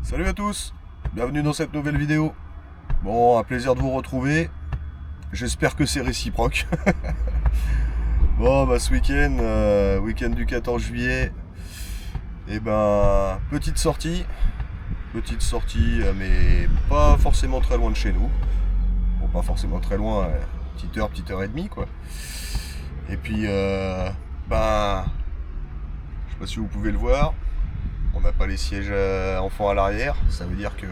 Salut à tous, bienvenue dans cette nouvelle vidéo. Bon, un plaisir de vous retrouver. J'espère que c'est réciproque. Bon, bah ce week-end, week-end du 14 juillet, et ben petite sortie, mais pas forcément très loin de chez nous. Bon, pas forcément très loin, petite heure et demie quoi. Et puis, je sais pas si vous pouvez le voir. On n'a pas les sièges enfants à l'arrière, ça veut dire que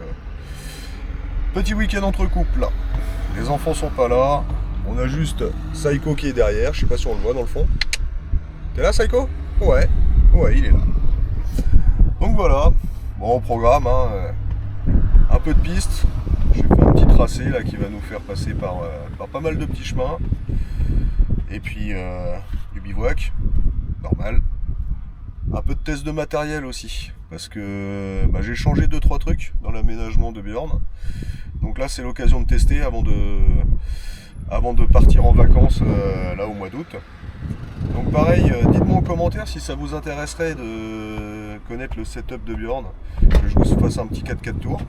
petit week-end entre couples là. Les enfants sont pas là, on a juste Saiko qui est derrière, je sais pas si on le voit dans le fond. T'es là Saiko? Ouais, il est là. Donc voilà, bon programme, un peu de piste. J'ai fait un petit tracé là qui va nous faire passer par pas mal de petits chemins. Et puis du bivouac, normal. Un peu de test de matériel aussi, parce que j'ai changé 2-3 trucs dans l'aménagement de Björn. Donc là c'est l'occasion de tester avant de partir en vacances là au mois d'août. Donc pareil, dites-moi en commentaire si ça vous intéresserait de connaître le setup de Björn, que je vous fasse un petit 4x4 tour.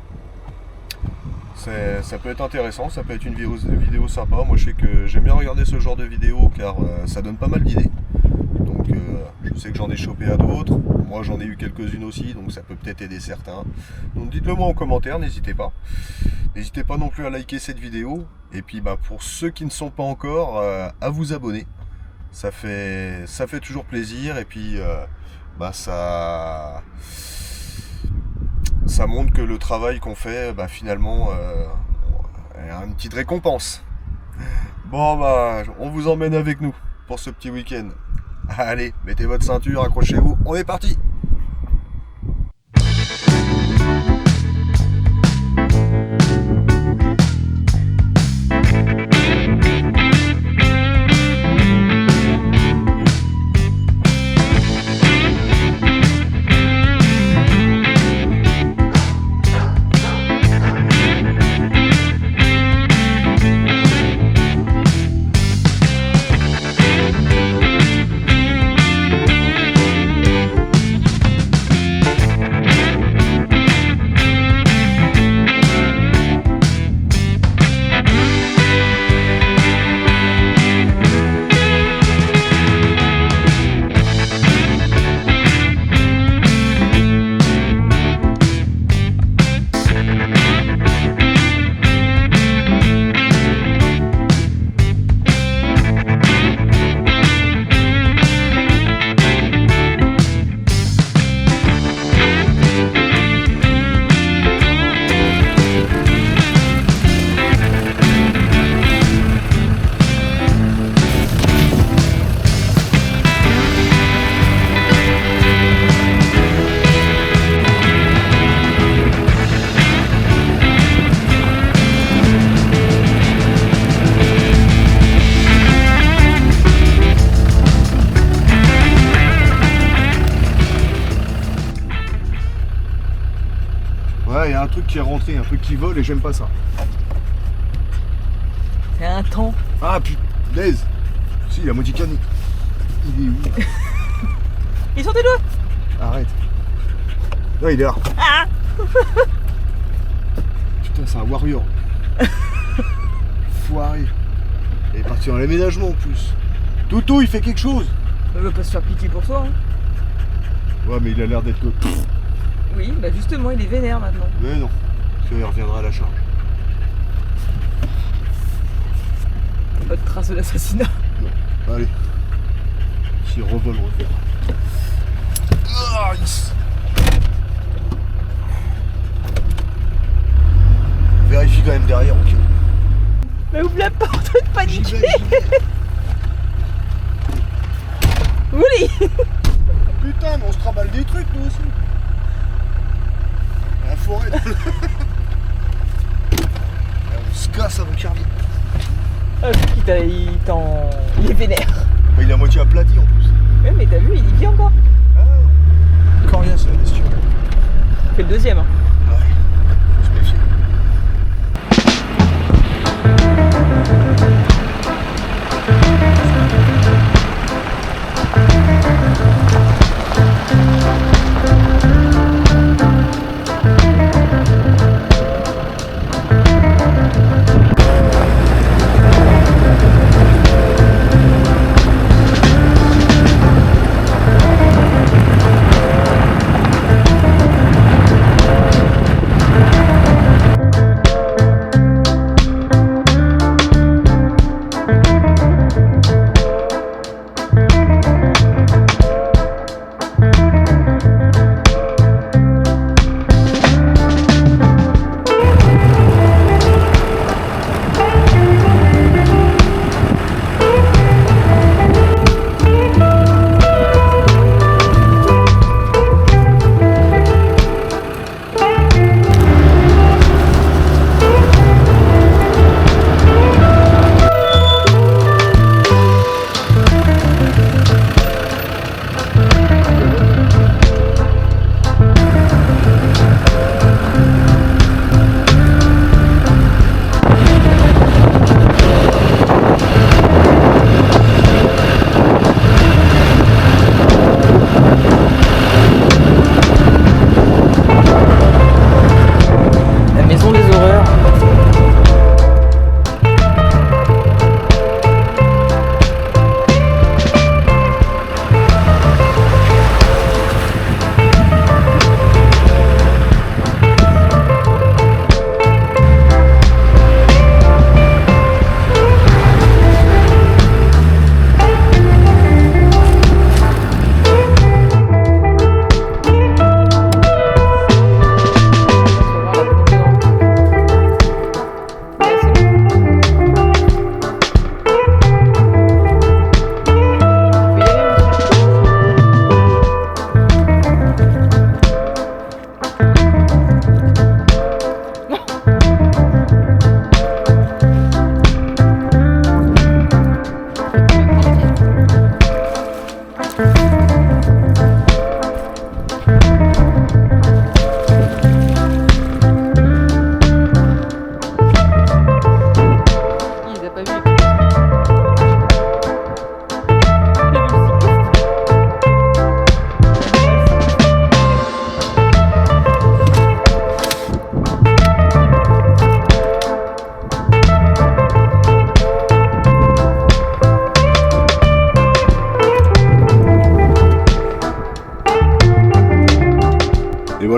Ça peut être intéressant, ça peut être une vidéo sympa. Moi je sais que j'aime bien regarder ce genre de vidéo car ça donne pas mal d'idées. Donc je sais que j'en ai chopé à d'autres, moi j'en ai eu quelques-unes aussi, donc ça peut peut-être aider certains. Donc dites-le moi en commentaire, n'hésitez pas. N'hésitez pas non plus à liker cette vidéo. Et puis pour ceux qui ne sont pas encore, à vous abonner. Ça fait toujours plaisir et puis ça montre que le travail qu'on fait finalement a une petite récompense. Bon on vous emmène avec nous pour ce petit week-end. Allez, mettez votre ceinture, accrochez-vous, on est parti! Ouais, il y a un truc qui est rentré, un truc qui vole et j'aime pas ça. C'est un temps. Ah putain, si, il a modicané. Il est où? Ils sont tes doigts. Arrête. Là, il est là. Ah. Putain, c'est un warrior. Foiré. Il est parti dans l'aménagement en plus. Toto, il fait quelque chose. Il va pas se faire piquer pour toi. Ouais, mais il a l'air d'être le... Oui, justement, il est vénère maintenant. Mais non, parce qu'il reviendra à la charge. Pas de trace de l'assassinat. Non, allez. S'il revole, revient. Ah, yes. Vérifie quand même derrière, ok. Mais ouvre la porte, de paniquer. J'y vais. Ouli. Putain, mais on se trimballe des trucs, nous aussi. La forêt. On se casse avant qu'il revienne. Ah, il est vénère. Il est à moitié aplati en plus. Ouais, mais t'as vu, il y vit encore. Ah, encore rien, c'est la bestiole. C'est le deuxième. Ouais, faut se méfier.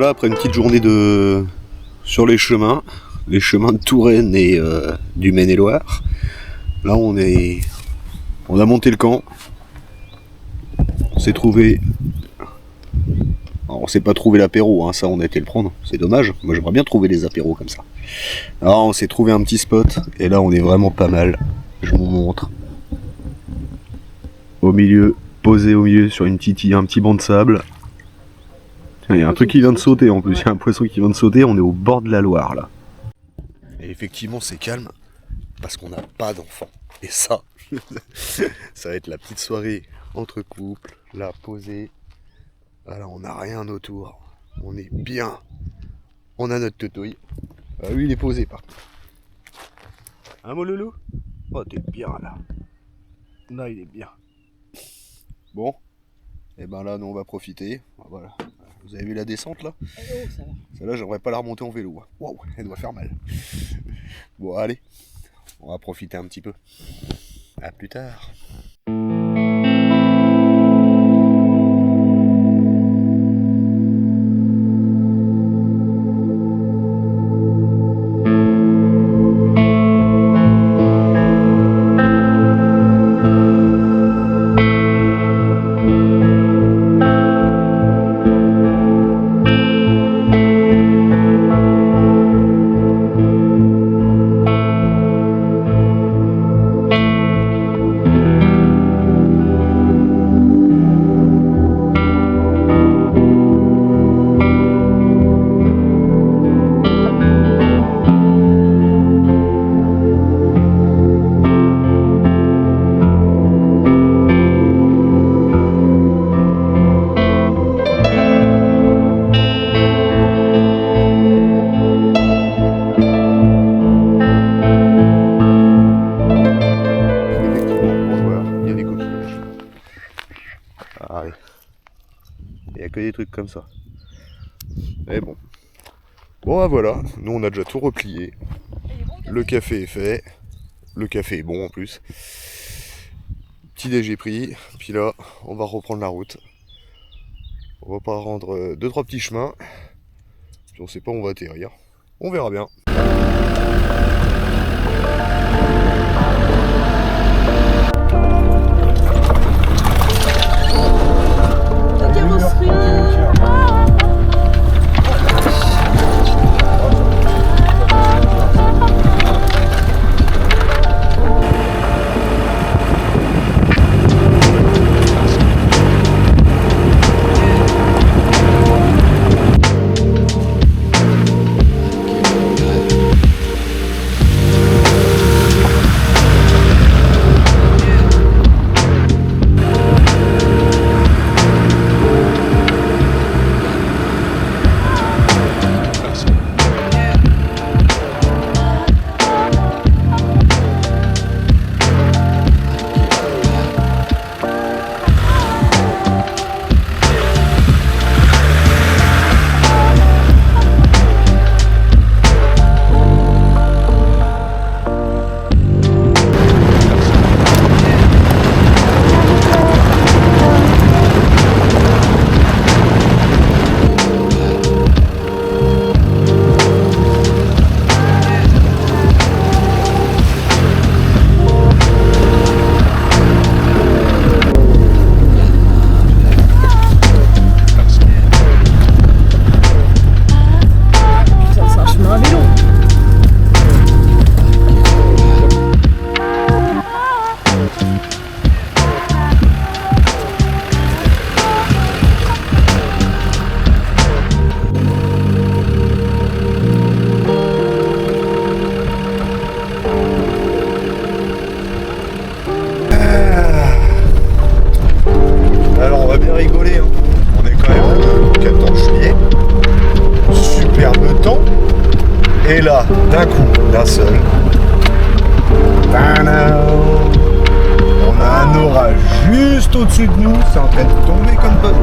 voilà, après une petite journée sur les chemins de Touraine et du Maine-et-Loire. Là on a monté le camp. On s'est trouvé. Alors, on s'est pas trouvé l'apéro, hein, ça on a été le prendre, c'est dommage. Moi j'aimerais bien trouver des apéros comme ça. Alors on s'est trouvé un petit spot et là on est vraiment pas mal. Je vous montre. Au milieu, posé au milieu sur un petit banc de sable. Il y a un truc qui vient de sauter en plus, il y a un poisson qui vient de sauter, on est au bord de la Loire là. Et effectivement c'est calme parce qu'on n'a pas d'enfants. Et ça, ça va être la petite soirée entre couples, là posée. Voilà, on n'a rien autour, on est bien. On a notre teutouille. Lui il est posé par contre. Hein mon loulou? Oh t'es bien là. Là il est bien. Bon. Et ben là nous on va profiter. Voilà. Vous avez vu la descente là? Oh, ça va. Celle-là j'aimerais pas la remonter en vélo. Waouh, elle doit faire mal. Bon allez, on va profiter un petit peu. À plus tard. Des trucs comme ça. Mais bon. Bon, bah voilà, nous on a déjà tout replié. Le café est fait. Le café est bon en plus. Petit déj est pris. Puis là, on va reprendre la route. On va pas rendre 2-3 petits chemins. Puis on sait pas où on va atterrir. On verra bien. Et là, d'un coup, d'un seul, on a un orage juste au-dessus de nous, c'est en train de tomber comme pas.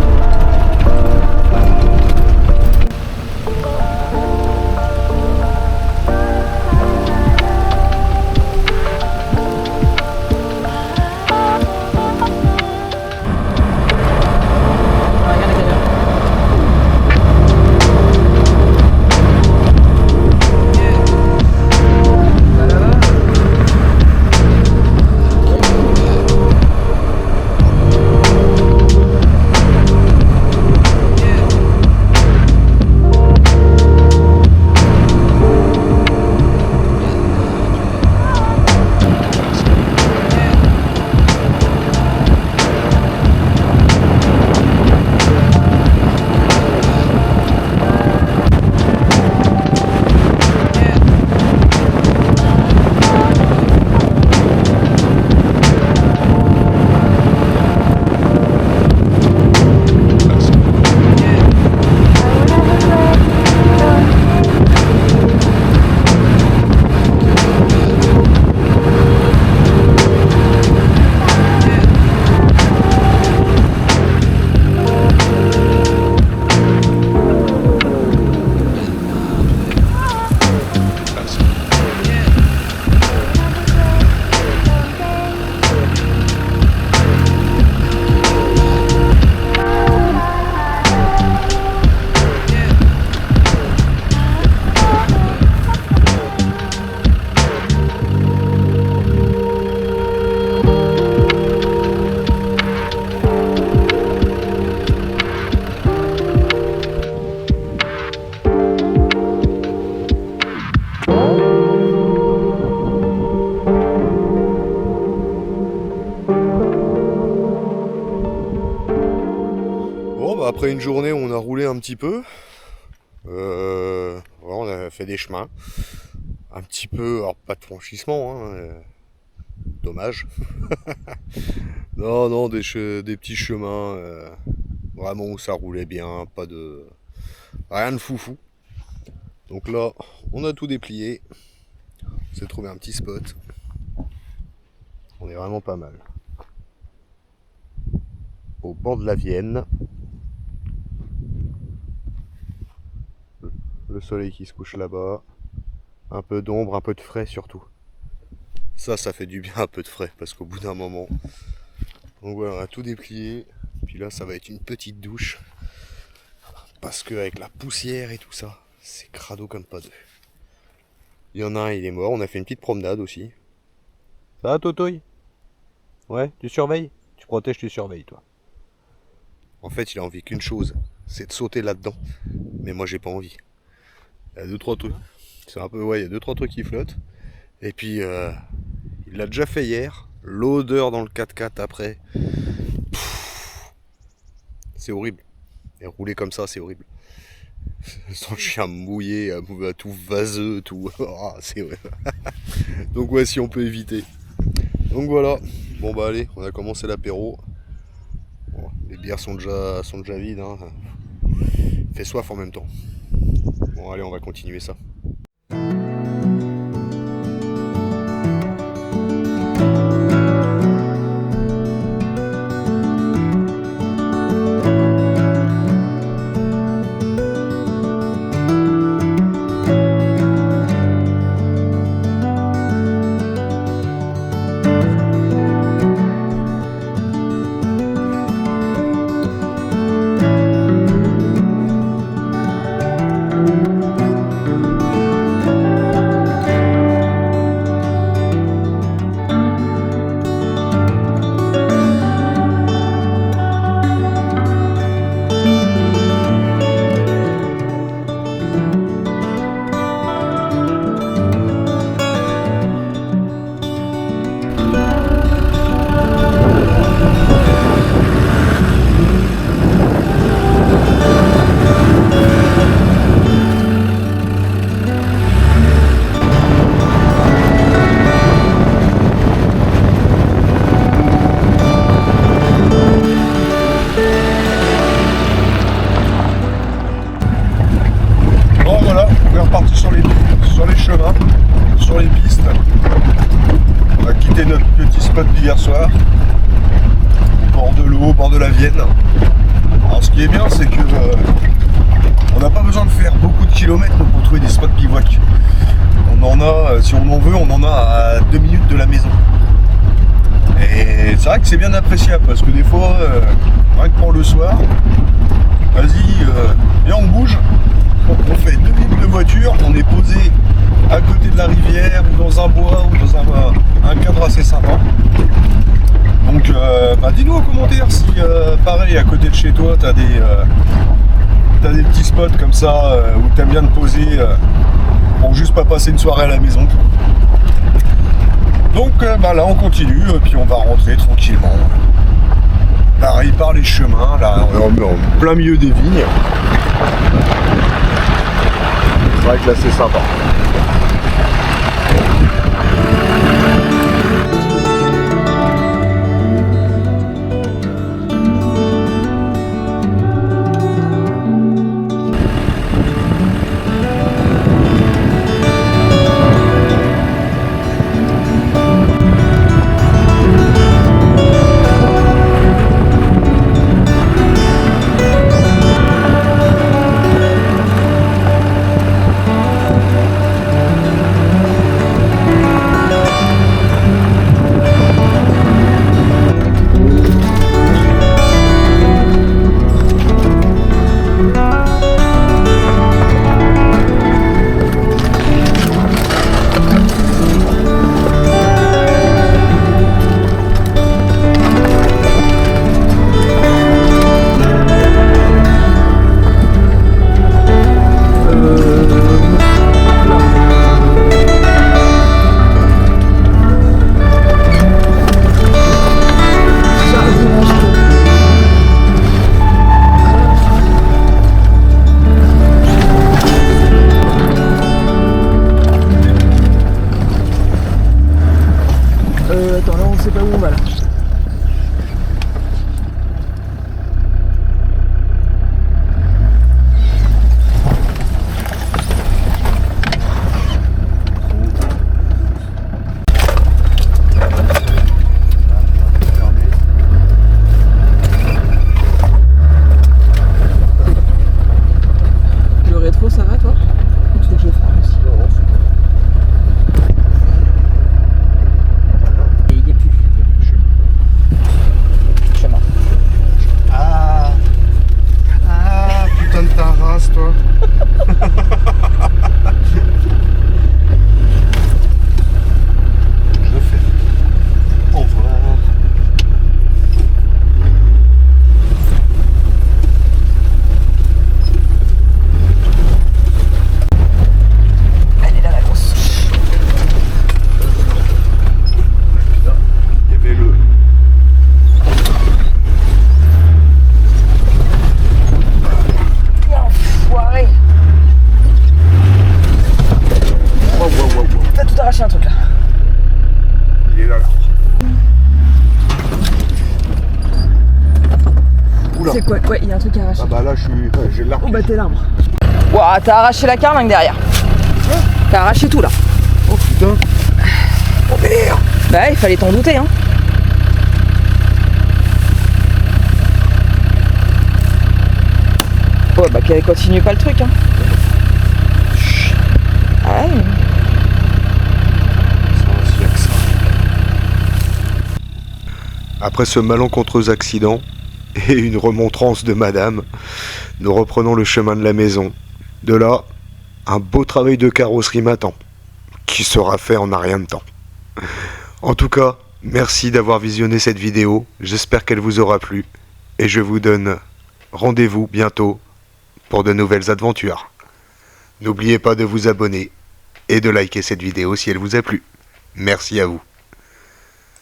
après une journée où on a roulé un petit peu, voilà, on a fait des chemins. Un petit peu, alors pas de franchissement, hein, dommage. Non, des petits chemins, vraiment où ça roulait bien, pas de... rien de foufou. Donc là, on a tout déplié. On s'est trouvé un petit spot. On est vraiment pas mal. Au bord de la Vienne. Le soleil qui se couche là-bas. Un peu d'ombre, un peu de frais surtout. Ça fait du bien, un peu de frais, parce qu'au bout d'un moment... Donc voilà, on a tout déplié. Puis là, ça va être une petite douche. Parce qu'avec la poussière et tout ça, c'est crado comme pas deux. Il y en a un, il est mort. On a fait une petite promenade aussi. Ça va, Totoy? Ouais, tu surveilles? Tu protèges, tu surveilles, toi. En fait, il a envie qu'une chose, c'est de sauter là-dedans. Mais moi, j'ai pas envie. Il y a 2-3 trucs. C'est un peu, ouais, il y a 2-3 trucs qui flottent. Et puis, il l'a déjà fait hier. L'odeur dans le 4x4 après. C'est horrible. Et rouler comme ça, c'est horrible. Sans le chien mouillé, tout vaseux, tout. C'est vrai. Donc ouais, si on peut éviter. Donc voilà. Bon bah allez, on a commencé l'apéro. Bon, les bières sont déjà vides. Hein. Fait soif en même temps. Bon allez, on va continuer ça. D'hier soir, au bord de l'eau, au bord de la Vienne. Alors ce qui est bien, c'est que on n'a pas besoin de faire beaucoup de kilomètres pour trouver des spots bivouac. On en a, si on en veut, on en a à 2 minutes de la maison. Et c'est vrai que c'est bien appréciable parce que des fois, rien que pour le soir, vas-y, viens on bouge, on fait 2 minutes de voiture, on est posé à côté de la rivière ou dans un bois ou dans un cadre assez sympa. Donc dis-nous en commentaire si pareil à côté de chez toi t'as des petits spots comme ça où t'aimes bien te poser pour juste pas passer une soirée à la maison. Donc là on continue puis on va rentrer tranquillement. Pareil par les chemins, là on est en plein milieu des vignes. C'est vrai que là c'est sympa. là. C'est quoi? Ouais, il y a un truc à arracher. Ah bah là, j'ai l'arbre. Oh bah t'es l'arbre. Ouah, t'as arraché la carlingue derrière. T'as arraché tout là. Oh putain. Oh merde. Bah il fallait t'en douter hein. Ouais bah qu'elle continue pas le truc hein. Ouais. Après ce malencontreux accident et une remontrance de madame, nous reprenons le chemin de la maison. De là, un beau travail de carrosserie m'attend, qui sera fait en un rien de temps. En tout cas, merci d'avoir visionné cette vidéo, j'espère qu'elle vous aura plu, et je vous donne rendez-vous bientôt pour de nouvelles aventures. N'oubliez pas de vous abonner et de liker cette vidéo si elle vous a plu. Merci à vous.